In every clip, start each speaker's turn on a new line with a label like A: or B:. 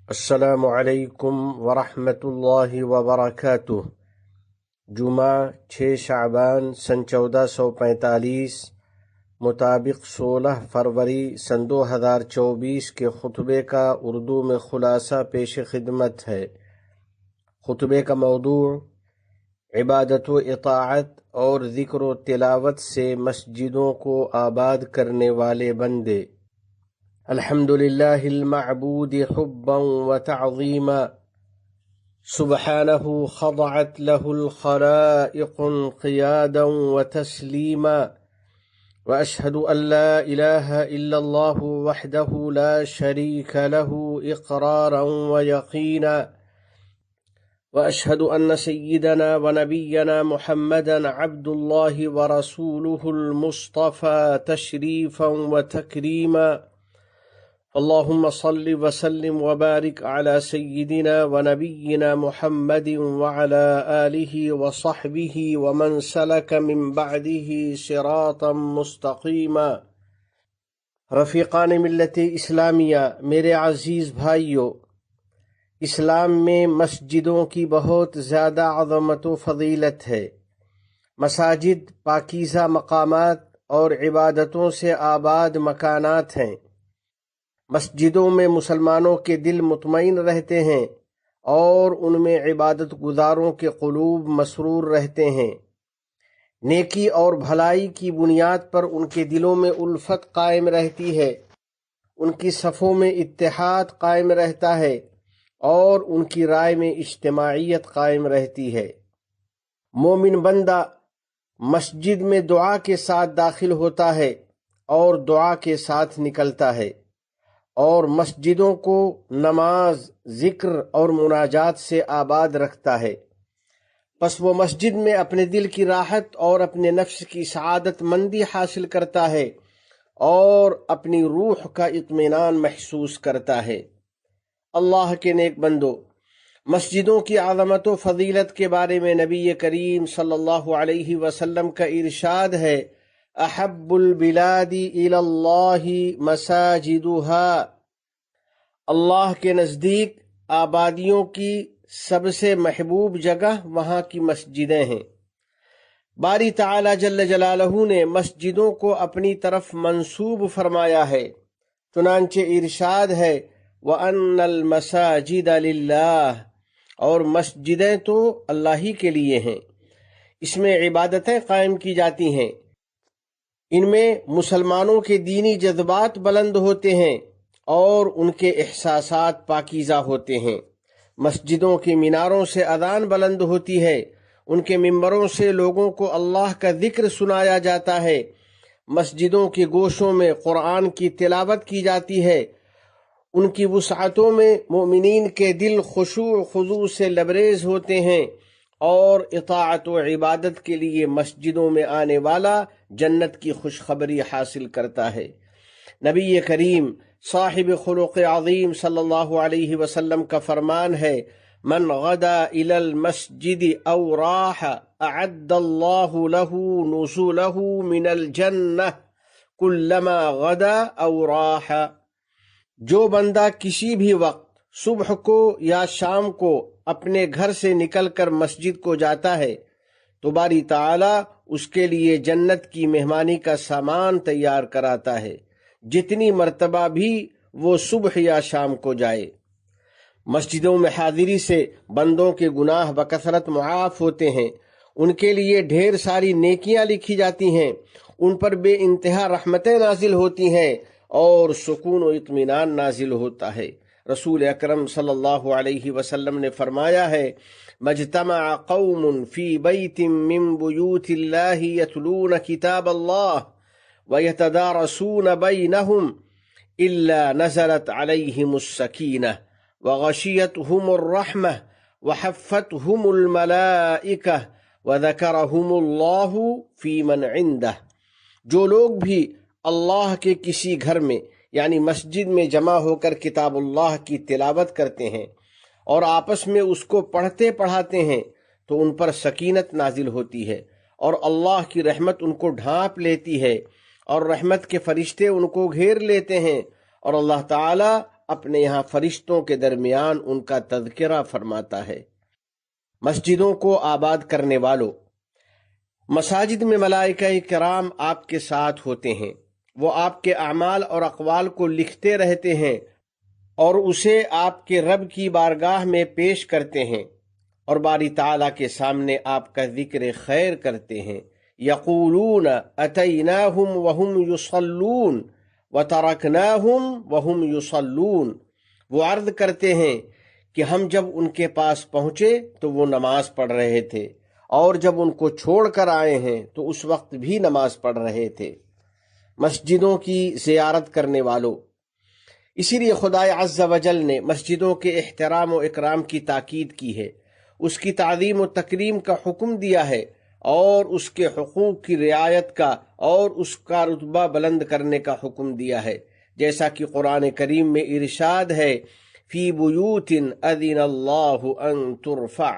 A: السلام علیکم ورحمۃ اللہ وبرکاتہ۔ جمعہ 6 شعبان سن 1445 مطابق 16 فروری سن 2024 کے خطبے کا اردو میں خلاصہ پیش خدمت ہے۔ خطبے کا موضوع عبادت و اطاعت اور ذکر و تلاوت سے مسجدوں کو آباد کرنے والے بندے۔ الحمد للہ المعبود حبا وتعظیما، سبحانہ خضعت له الخلائق انقیادا وتسلیما، واشہد ان لا الہ الا اللہ وحدہ لا شریک له اقرارا ویقینا، واشہد ان سیدنا ونبینا محمدا عبد اللہ ورسولہ المصطفى تشریفا وتکریما، اللهم صل وسلم وبارك على سيدنا ونبينا محمد وعلى آله وصحبه ومن سلك من بعده صراطا مستقيما۔ رفیقان ملت اسلامیہ، میرے عزیز بھائیو، اسلام میں مسجدوں کی بہت زیادہ عظمت و فضیلت ہے۔ مساجد پاکیزہ مقامات اور عبادتوں سے آباد مکانات ہیں۔ مسجدوں میں مسلمانوں کے دل مطمئن رہتے ہیں اور ان میں عبادت گزاروں کے قلوب مسرور رہتے ہیں۔ نیکی اور بھلائی کی بنیاد پر ان کے دلوں میں الفت قائم رہتی ہے، ان کی صفوں میں اتحاد قائم رہتا ہے اور ان کی رائے میں اجتماعیت قائم رہتی ہے۔ مومن بندہ مسجد میں دعا کے ساتھ داخل ہوتا ہے اور دعا کے ساتھ نکلتا ہے، اور مسجدوں کو نماز، ذکر اور مناجات سے آباد رکھتا ہے۔ پس وہ مسجد میں اپنے دل کی راحت اور اپنے نفس کی سعادت مندی حاصل کرتا ہے اور اپنی روح کا اطمینان محسوس کرتا ہے۔ اللہ کے نیک بندو، مسجدوں کی عظمت و فضیلت کے بارے میں نبی کریم صلی اللہ علیہ وسلم کا ارشاد ہے، احب البلاد الی اللہ مساجدها۔ اللہ کے نزدیک آبادیوں کی سب سے محبوب جگہ وہاں کی مسجدیں ہیں۔ باری تعالی جل جلالہ نے مسجدوں کو اپنی طرف منسوب فرمایا ہے، چنانچہ ارشاد ہے وَأَنَّ الْمَسَاجِدَ لِلَّهِ، اور مسجدیں تو اللہ ہی کے لیے ہیں۔ اس میں عبادتیں قائم کی جاتی ہیں، ان میں مسلمانوں کے دینی جذبات بلند ہوتے ہیں اور ان کے احساسات پاکیزہ ہوتے ہیں۔ مسجدوں کی میناروں سے اذان بلند ہوتی ہے، ان کے ممبروں سے لوگوں کو اللہ کا ذکر سنایا جاتا ہے، مسجدوں کے گوشوں میں قرآن کی تلاوت کی جاتی ہے، ان کی وسعتوں میں مومنین کے دل خشوع و خضوع سے لبریز ہوتے ہیں، اور اطاعت و عبادت کے لیے مسجدوں میں آنے والا جنت کی خوشخبری حاصل کرتا ہے۔ نبی کریم صاحب خلق عظیم صلی اللہ علیہ وسلم کا فرمان ہے، من غدا الی المسجد او راح اعد اللہ له نزله من الجنہ کلما غدا او راح۔ جو بندہ کسی بھی وقت صبح کو یا شام کو اپنے گھر سے نکل کر مسجد کو جاتا ہے تو باری تعالی اس کے لیے جنت کی مہمانی کا سامان تیار کراتا ہے، جتنی مرتبہ بھی وہ صبح یا شام کو جائے۔ مسجدوں میں حاضری سے بندوں کے گناہ بکثرت معاف ہوتے ہیں، ان کے لیے ڈھیر ساری نیکیاں لکھی جاتی ہیں، ان پر بے انتہا رحمتیں نازل ہوتی ہیں اور سکون و اطمینان نازل ہوتا ہے۔ رسول اکرم صلی اللہ علیہ وسلم نے فرمایا ہے، مجتمع قوم فی بیت من بیوت اللہ یتلون کتاب اللہ ویتدارسون بینہم الا نزلت علیہم السکینہ وغشیتہم الرحمہ وحفتہم الملائکہ وذکرہم اللہ فی من عندہ۔ جو لوگ بھی اللہ کے کسی گھر میں یعنی مسجد میں جمع ہو کر کتاب اللہ کی تلاوت کرتے ہیں اور آپس میں اس کو پڑھتے پڑھاتے ہیں تو ان پر سکینت نازل ہوتی ہے اور اللہ کی رحمت ان کو ڈھانپ لیتی ہے اور رحمت کے فرشتے ان کو گھیر لیتے ہیں اور اللہ تعالیٰ اپنے یہاں فرشتوں کے درمیان ان کا تذکرہ فرماتا ہے۔ مسجدوں کو آباد کرنے والوں، مساجد میں ملائکہ کرام آپ کے ساتھ ہوتے ہیں، وہ آپ کے اعمال اور اقوال کو لکھتے رہتے ہیں اور اسے آپ کے رب کی بارگاہ میں پیش کرتے ہیں، اور باری تعالیٰ کے سامنے آپ کا ذکر خیر کرتے ہیں۔ یقولون اتیناہم وہم یصلون وترکناہم وہم یصلون، وہ عرض کرتے ہیں کہ ہم جب ان کے پاس پہنچے تو وہ نماز پڑھ رہے تھے، اور جب ان کو چھوڑ کر آئے ہیں تو اس وقت بھی نماز پڑھ رہے تھے۔ مسجدوں کی زیارت کرنے والوں، اسی لیے خدائے عز و جل نے مسجدوں کے احترام و اکرام کی تاکید کی ہے، اس کی تعظیم و تکریم کا حکم دیا ہے، اور اس کے حقوق کی رعایت کا اور اس کا رتبہ بلند کرنے کا حکم دیا ہے، جیسا کہ قرآن کریم میں ارشاد ہے، فی بیوت اذن اللہ ان ترفع،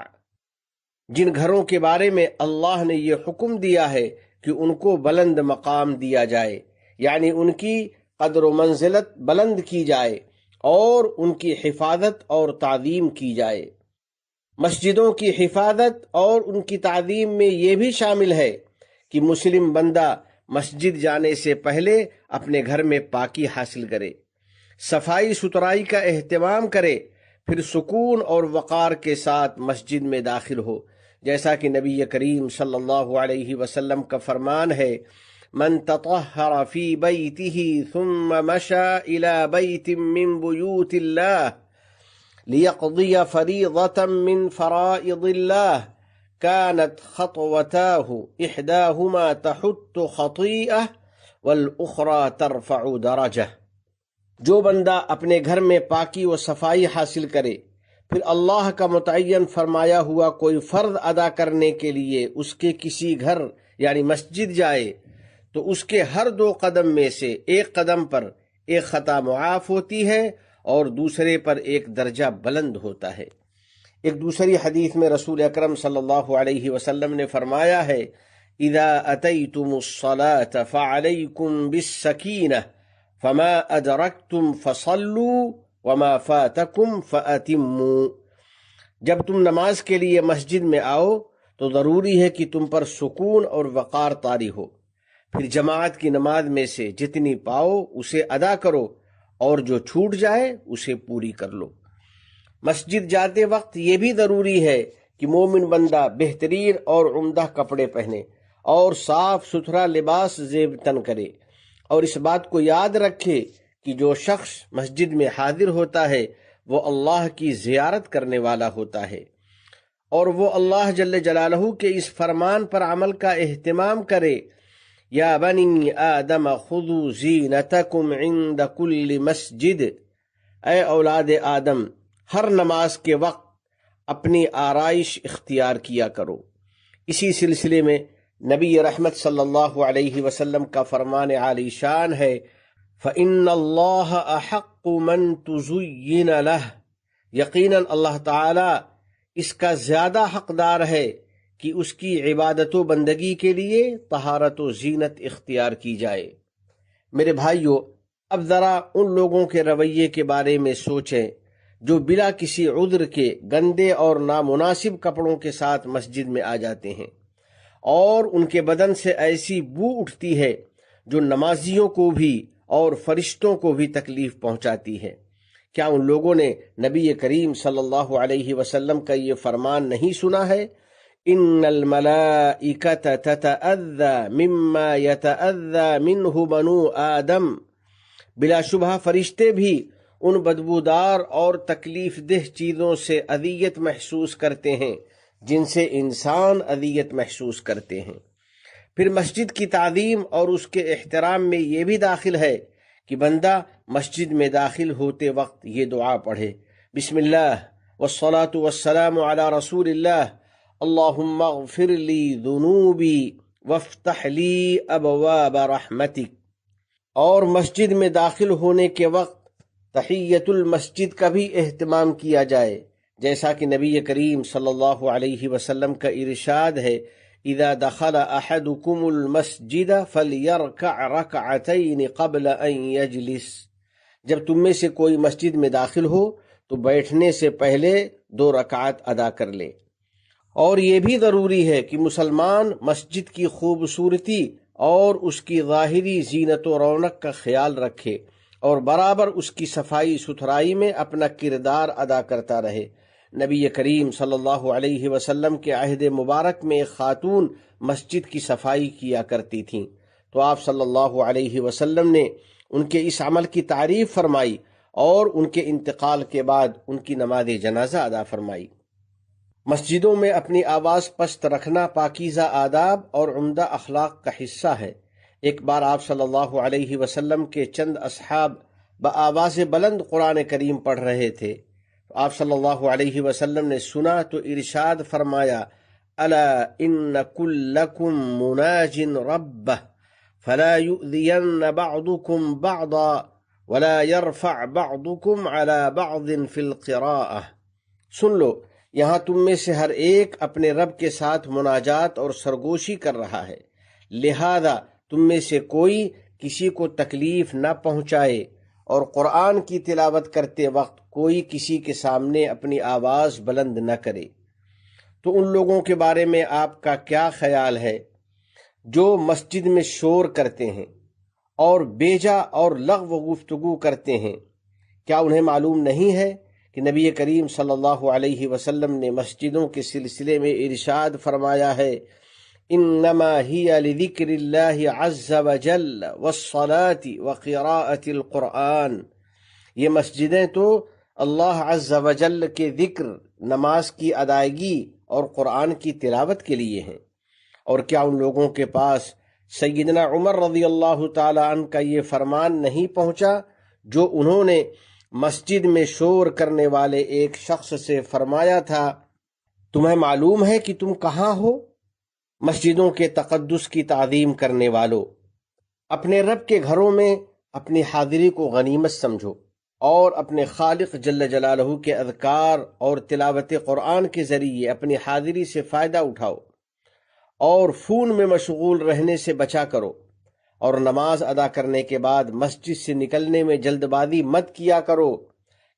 A: جن گھروں کے بارے میں اللہ نے یہ حکم دیا ہے کہ ان کو بلند مقام دیا جائے، یعنی ان کی قدر و منزلت بلند کی جائے اور ان کی حفاظت اور تعظیم کی جائے۔ مسجدوں کی حفاظت اور ان کی تعظیم میں یہ بھی شامل ہے کہ مسلم بندہ مسجد جانے سے پہلے اپنے گھر میں پاکی حاصل کرے، صفائی ستھرائی کا اہتمام کرے، پھر سکون اور وقار کے ساتھ مسجد میں داخل ہو، جیسا کہ نبی کریم صلی اللہ علیہ وسلم کا فرمان ہے، من تطہر فی بیتہ ثم مشى الى بیت من بیوت اللہ لیقضی فریضة من فرائض اللہ كانت خطوتاه احداهما تحط خطیئة والأخرى ترفع درجة۔ جو بندہ اپنے گھر میں پاکی و صفائی حاصل کرے، پھر اللہ کا متعین فرمایا ہوا کوئی فرض ادا کرنے کے لیے اس کے کسی گھر یعنی مسجد جائے، تو اس کے ہر 2 قدم میں سے ایک قدم پر ایک خطا معاف ہوتی ہے اور دوسرے پر ایک درجہ بلند ہوتا ہے۔ ایک دوسری حدیث میں رسول اکرم صلی اللہ علیہ وسلم نے فرمایا ہے، اذا اتیتم الصلاة فعلیکم بالسکینہ فما ادرکتم فصلوا وما فاتکم فاتموا، جب تم نماز کے لیے مسجد میں آؤ تو ضروری ہے کہ تم پر سکون اور وقار طاری ہو، پھر جماعت کی نماز میں سے جتنی پاؤ اسے ادا کرو، اور جو چھوٹ جائے اسے پوری کر لو۔ مسجد جاتے وقت یہ بھی ضروری ہے کہ مومن بندہ بہترین اور عمدہ کپڑے پہنے اور صاف ستھرا لباس زیب تن کرے، اور اس بات کو یاد رکھے کہ جو شخص مسجد میں حاضر ہوتا ہے وہ اللہ کی زیارت کرنے والا ہوتا ہے، اور وہ اللہ جل جلالہ کے اس فرمان پر عمل کا اہتمام کرے، یا بنی آدم خذوا زینتکم عند کل مسجد، اے اولاد آدم ہر نماز کے وقت اپنی آرائش اختیار کیا کرو۔ اسی سلسلے میں نبی رحمت صلی اللہ علیہ وسلم کا فرمان عالی شان ہے، فإن اللہ احق من تزین لہ، یقیناً اللہ تعالی اس کا زیادہ حقدار ہے کہ اس کی عبادت و بندگی کے لیے طہارت و زینت اختیار کی جائے۔ میرے بھائیو، اب ذرا ان لوگوں کے رویے کے بارے میں سوچیں جو بلا کسی عذر کے گندے اور نامناسب کپڑوں کے ساتھ مسجد میں آ جاتے ہیں، اور ان کے بدن سے ایسی بو اٹھتی ہے جو نمازیوں کو بھی اور فرشتوں کو بھی تکلیف پہنچاتی ہے۔ کیا ان لوگوں نے نبی کریم صلی اللہ علیہ وسلم کا یہ فرمان نہیں سنا ہے، ان الملائکۃ تتأذی مما یتأذی منہ بنو آدم، بلا شبہ فرشتے بھی ان بدبودار اور تکلیف دہ چیزوں سے اذیت محسوس کرتے ہیں جن سے انسان اذیت محسوس کرتے ہیں۔ پھر مسجد کی تعظیم اور اس کے احترام میں یہ بھی داخل ہے کہ بندہ مسجد میں داخل ہوتے وقت یہ دعا پڑھے، بسم اللہ والصلاة والسلام علی رسول اللہ، اللہم اغفر لی ذنوبی وافتح لی ابواب رحمتک۔ اور مسجد میں داخل ہونے کے وقت تحیت المسجد کا بھی اہتمام کیا جائے، جیسا کہ نبی کریم صلی اللہ علیہ وسلم کا ارشاد ہے، اذا دخل احدکم المسجد فلیرکع رکعتین قبل ان یجلس، جب تم میں سے کوئی مسجد میں داخل ہو تو بیٹھنے سے پہلے 2 رکعت ادا کر لے۔ اور یہ بھی ضروری ہے کہ مسلمان مسجد کی خوبصورتی اور اس کی ظاہری زینت و رونق کا خیال رکھے اور برابر اس کی صفائی ستھرائی میں اپنا کردار ادا کرتا رہے۔ نبی کریم صلی اللہ علیہ وسلم کے عہد مبارک میں ایک خاتون مسجد کی صفائی کیا کرتی تھیں، تو آپ صلی اللہ علیہ وسلم نے ان کے اس عمل کی تعریف فرمائی اور ان کے انتقال کے بعد ان کی نماز جنازہ ادا فرمائی۔ مسجدوں میں اپنی آواز پست رکھنا پاکیزہ آداب اور عمدہ اخلاق کا حصہ ہے۔ ایک بار آپ صلی اللہ علیہ وسلم کے چند اصحاب بآواز بلند قرآن کریم پڑھ رہے تھے۔ آپ صلی اللہ علیہ وسلم نے سنا تو ارشاد فرمایا، الا ان کلکم مناج ربہ فلا یؤذین بعضکم بعضا ولا يرفع بعضکم علی بعض فی القراءہ۔ سن لو، یہاں تم میں سے ہر ایک اپنے رب کے ساتھ مناجات اور سرگوشی کر رہا ہے، لہذا تم میں سے کوئی کسی کو تکلیف نہ پہنچائے اور قرآن کی تلاوت کرتے وقت کوئی کسی کے سامنے اپنی آواز بلند نہ کرے۔ تو ان لوگوں کے بارے میں آپ کا کیا خیال ہے جو مسجد میں شور کرتے ہیں اور بیجا اور لغو گفتگو کرتے ہیں؟ کیا انہیں معلوم نہیں ہے کہ نبی کریم صلی اللہ علیہ وسلم نے مسجدوں کے سلسلے میں ارشاد فرمایا ہے، انما ہی لذکر اللہ عز وجل والصلاة وقراءة القرآن۔ یہ مسجدیں تو اللہ عز وجل کے ذکر، نماز کی ادائیگی اور قرآن کی تلاوت کے لیے ہیں۔ اور کیا ان لوگوں کے پاس سیدنا عمر رضی اللہ تعالی عنہ کا یہ فرمان نہیں پہنچا جو انہوں نے مسجد میں شور کرنے والے ایک شخص سے فرمایا تھا، تمہیں معلوم ہے کہ تم کہاں ہو؟ مسجدوں کے تقدس کی تعظیم کرنے والو، اپنے رب کے گھروں میں اپنی حاضری کو غنیمت سمجھو اور اپنے خالق جل جلالہ کے اذکار اور تلاوت قرآن کے ذریعے اپنی حاضری سے فائدہ اٹھاؤ اور فون میں مشغول رہنے سے بچا کرو، اور نماز ادا کرنے کے بعد مسجد سے نکلنے میں جلد بازی مت کیا کرو۔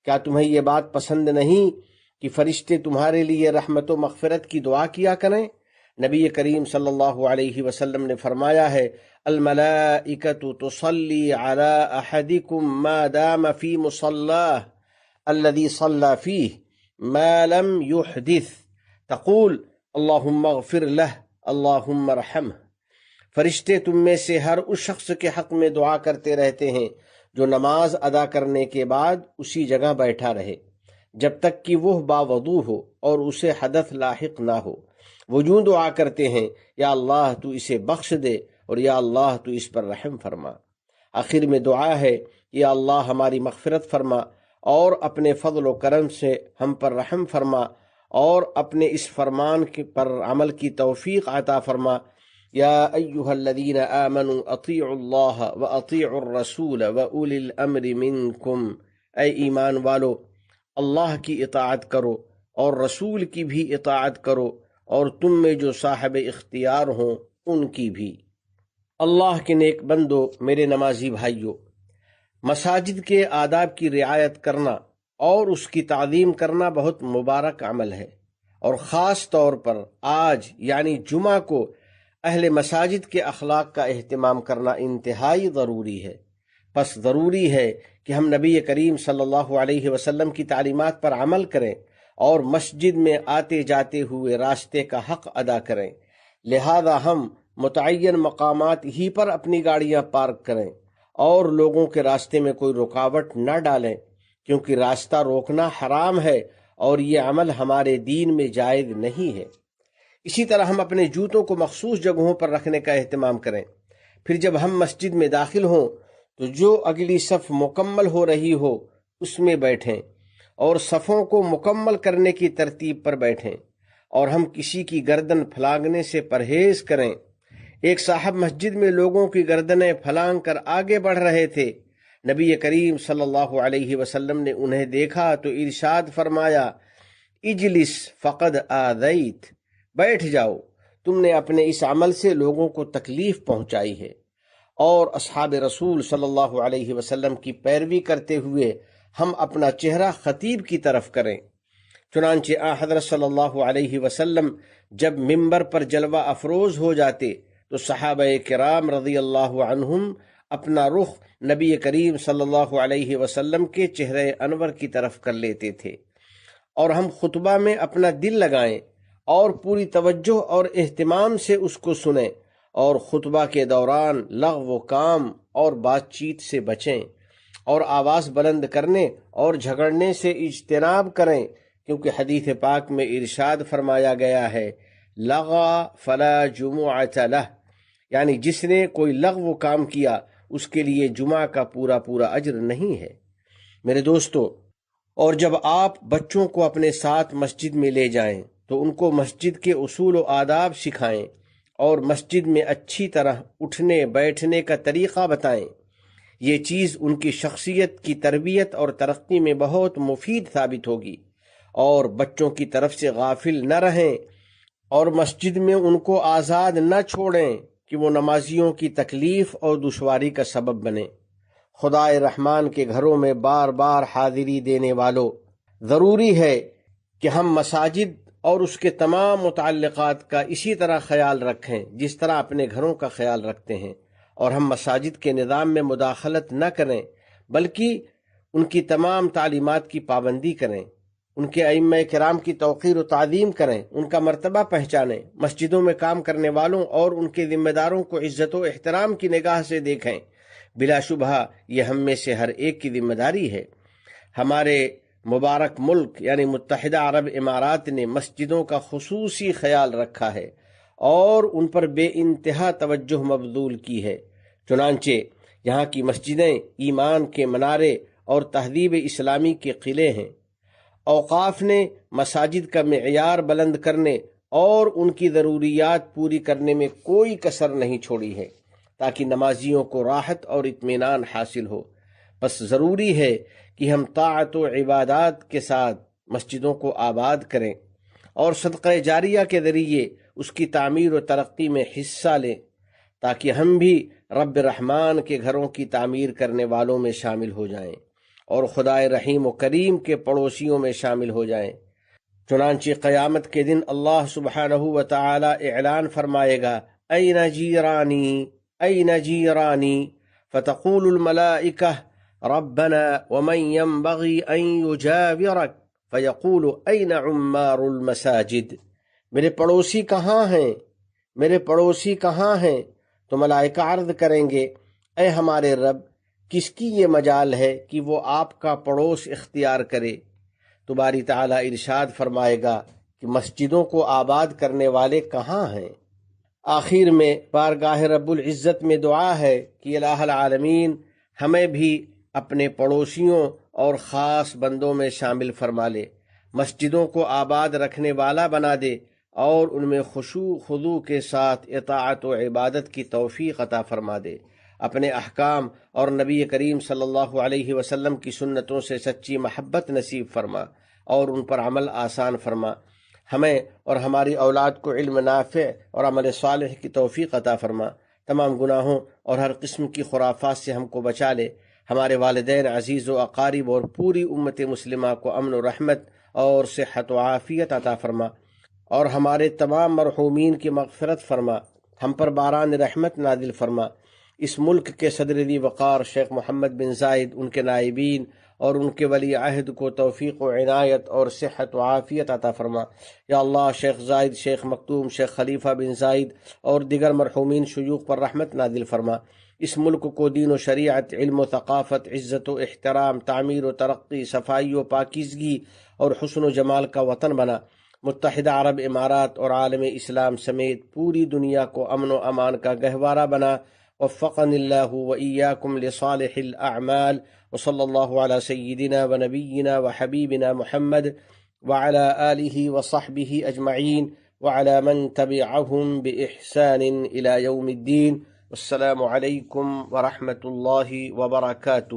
A: کیا تمہیں یہ بات پسند نہیں کہ فرشتے تمہارے لیے رحمت و مغفرت کی دعا کیا کریں؟ نبی کریم صلی اللہ علیہ وسلم نے فرمایا ہے، الملائکۃ تصلی علی احدکم ما دام فی مصلاہ الذی صلی فیہ ما لم یحدث تقول اللہم اغفر لہ اللہم ارحمہ۔ فرشتے تم میں سے ہر اس شخص کے حق میں دعا کرتے رہتے ہیں جو نماز ادا کرنے کے بعد اسی جگہ بیٹھا رہے جب تک کہ وہ باوضو ہو اور اسے حدث لاحق نہ ہو۔ وہ یوں دعا کرتے ہیں، یا اللہ تو اسے بخش دے اور یا اللہ تو اس پر رحم فرما۔ آخر میں دعا ہے، یا اللہ ہماری مغفرت فرما اور اپنے فضل و کرم سے ہم پر رحم فرما اور اپنے اس فرمان پر عمل کی توفیق عطا فرما۔ یا ایہا الذین آمنوا اطیعوا اللہ و اطیعوا الرسول و اولی الامر منکم، اے ایمان والو، اللہ کی اطاعت کرو اور رسول کی بھی اطاعت کرو اور تم میں جو صاحب اختیار ہوں ان کی بھی۔ اللہ کے نیک بندو، میرے نمازی بھائیو، مساجد کے آداب کی رعایت کرنا اور اس کی تعظیم کرنا بہت مبارک عمل ہے، اور خاص طور پر آج یعنی جمعہ کو اہل مساجد کے اخلاق کا اہتمام کرنا انتہائی ضروری ہے۔ پس ضروری ہے کہ ہم نبی کریم صلی اللہ علیہ وسلم کی تعلیمات پر عمل کریں اور مسجد میں آتے جاتے ہوئے راستے کا حق ادا کریں۔ لہذا ہم متعین مقامات ہی پر اپنی گاڑیاں پارک کریں اور لوگوں کے راستے میں کوئی رکاوٹ نہ ڈالیں، کیونکہ راستہ روکنا حرام ہے اور یہ عمل ہمارے دین میں جائز نہیں ہے۔ اسی طرح ہم اپنے جوتوں کو مخصوص جگہوں پر رکھنے کا اہتمام کریں۔ پھر جب ہم مسجد میں داخل ہوں تو جو اگلی صف مکمل ہو رہی ہو اس میں بیٹھیں اور صفوں کو مکمل کرنے کی ترتیب پر بیٹھیں، اور ہم کسی کی گردن پھلانگنے سے پرہیز کریں۔ ایک صاحب مسجد میں لوگوں کی گردنیں پھلانگ کر آگے بڑھ رہے تھے۔ نبی کریم صلی اللہ علیہ وسلم نے انہیں دیکھا تو ارشاد فرمایا، اجلس فقد آذیت، بیٹھ جاؤ، تم نے اپنے اس عمل سے لوگوں کو تکلیف پہنچائی ہے۔ اور اصحاب رسول صلی اللہ علیہ وسلم کی پیروی کرتے ہوئے ہم اپنا چہرہ خطیب کی طرف کریں۔ چنانچہ حضرت صلی اللہ علیہ وسلم جب منبر پر جلوہ افروز ہو جاتے تو صحابہ کرام رضی اللہ عنہم اپنا رخ نبی کریم صلی اللہ علیہ وسلم کے چہرے انور کی طرف کر لیتے تھے، اور ہم خطبہ میں اپنا دل لگائیں اور پوری توجہ اور اہتمام سے اس کو سنیں، اور خطبہ کے دوران لغو و کام اور بات چیت سے بچیں، اور آواز بلند کرنے اور جھگڑنے سے اجتناب کریں، کیونکہ حدیث پاک میں ارشاد فرمایا گیا ہے لغا فلا جمعۃ لہ، یعنی جس نے کوئی لغو و کام کیا اس کے لیے جمعہ کا پورا اجر نہیں ہے۔ میرے دوستو، اور جب آپ بچوں کو اپنے ساتھ مسجد میں لے جائیں تو ان کو مسجد کے اصول و آداب سکھائیں اور مسجد میں اچھی طرح اٹھنے بیٹھنے کا طریقہ بتائیں۔ یہ چیز ان کی شخصیت کی تربیت اور ترقی میں بہت مفید ثابت ہوگی، اور بچوں کی طرف سے غافل نہ رہیں اور مسجد میں ان کو آزاد نہ چھوڑیں کہ وہ نمازیوں کی تکلیف اور دشواری کا سبب بنے۔ خدائے رحمان کے گھروں میں بار بار حاضری دینے والوں، ضروری ہے کہ ہم مساجد اور اس کے تمام متعلقات کا اسی طرح خیال رکھیں جس طرح اپنے گھروں کا خیال رکھتے ہیں، اور ہم مساجد کے نظام میں مداخلت نہ کریں بلکہ ان کی تمام تعلیمات کی پابندی کریں، ان کے ائمہ کرام کی توقیر و تعظیم کریں، ان کا مرتبہ پہچانیں، مسجدوں میں کام کرنے والوں اور ان کے ذمہ داروں کو عزت و احترام کی نگاہ سے دیکھیں۔ بلا شبہ یہ ہم میں سے ہر ایک کی ذمہ داری ہے۔ ہمارے مبارک ملک یعنی متحدہ عرب امارات نے مسجدوں کا خصوصی خیال رکھا ہے اور ان پر بے انتہا توجہ مبذول کی ہے۔ چنانچہ یہاں کی مسجدیں ایمان کے منارے اور تہذیب اسلامی کے قلعے ہیں۔ اوقاف نے مساجد کا معیار بلند کرنے اور ان کی ضروریات پوری کرنے میں کوئی کسر نہیں چھوڑی ہے تاکہ نمازیوں کو راحت اور اطمینان حاصل ہو۔ بس ضروری ہے کہ ہم طاعت و عبادات کے ساتھ مسجدوں کو آباد کریں اور صدقہ جاریہ کے ذریعے اس کی تعمیر و ترقی میں حصہ لیں، تاکہ ہم بھی رب رحمان کے گھروں کی تعمیر کرنے والوں میں شامل ہو جائیں اور خدائے رحیم و کریم کے پڑوسیوں میں شامل ہو جائیں۔ چنانچہ قیامت کے دن اللہ سبحانہ و تعالی اعلان فرمائے گا این جیرانی این جیرانی فتقول الملائکہ ربنا ومن ينبغي ان يجاورك فيقول این عمار المساجد، میرے پڑوسی کہاں ہیں، میرے پڑوسی کہاں ہیں؟ تو ملائکہ عرض کریں گے اے ہمارے رب، کس کی یہ مجال ہے کہ وہ آپ کا پڑوس اختیار کرے؟ تو باری تعالیٰ ارشاد فرمائے گا کہ مسجدوں کو آباد کرنے والے کہاں ہیں؟ آخر میں بارگاہ رب العزت میں دعا ہے کہ الہ العالمین ہمیں بھی اپنے پڑوسیوں اور خاص بندوں میں شامل فرما لے، مسجدوں کو آباد رکھنے والا بنا دے اور ان میں خشوع خضوع کے ساتھ اطاعت و عبادت کی توفیق عطا فرما دے، اپنے احکام اور نبی کریم صلی اللہ علیہ وسلم کی سنتوں سے سچی محبت نصیب فرما اور ان پر عمل آسان فرما، ہمیں اور ہماری اولاد کو علم نافع اور عمل صالح کی توفیق عطا فرما، تمام گناہوں اور ہر قسم کی خرافات سے ہم کو بچا لے، ہمارے والدین عزیز و اقارب اور پوری امت مسلمہ کو امن و رحمت اور صحت و عافیت عطا فرما، اور ہمارے تمام مرحومین کی مغفرت فرما، ہم پر باران رحمت نازل فرما۔ اس ملک کے صدر ذی وقار شیخ محمد بن زائد، ان کے نائبین اور ان کے ولی عہد کو توفیق و عنایت اور صحت و عافیت عطا فرما۔ یا اللہ، شیخ زائد، شیخ مکتوم، شیخ خلیفہ بن زائد اور دیگر مرحومین شیوخ پر رحمت نازل فرما۔ اس ملک کو دین و شریعت، علم و ثقافت، عزت و احترام، تعمیر و ترقی، صفائی و پاکیزگی اور حسن و جمال کا وطن بنا۔ متحدہ عرب امارات اور عالم اسلام سمیت پوری دنیا کو امن و امان کا گہوارہ بنا۔ وفقنی اللہ و ایاکم لصالح الاعمال، وصلی اللہ علی سیدنا و نبینا و حبیبنا محمد وعلی آلہ وصحبہ اجمعین وعلی من تبعہم بإحسان الی یوم الدین۔ السلام علیکم ورحمۃ اللہ وبرکاتہ۔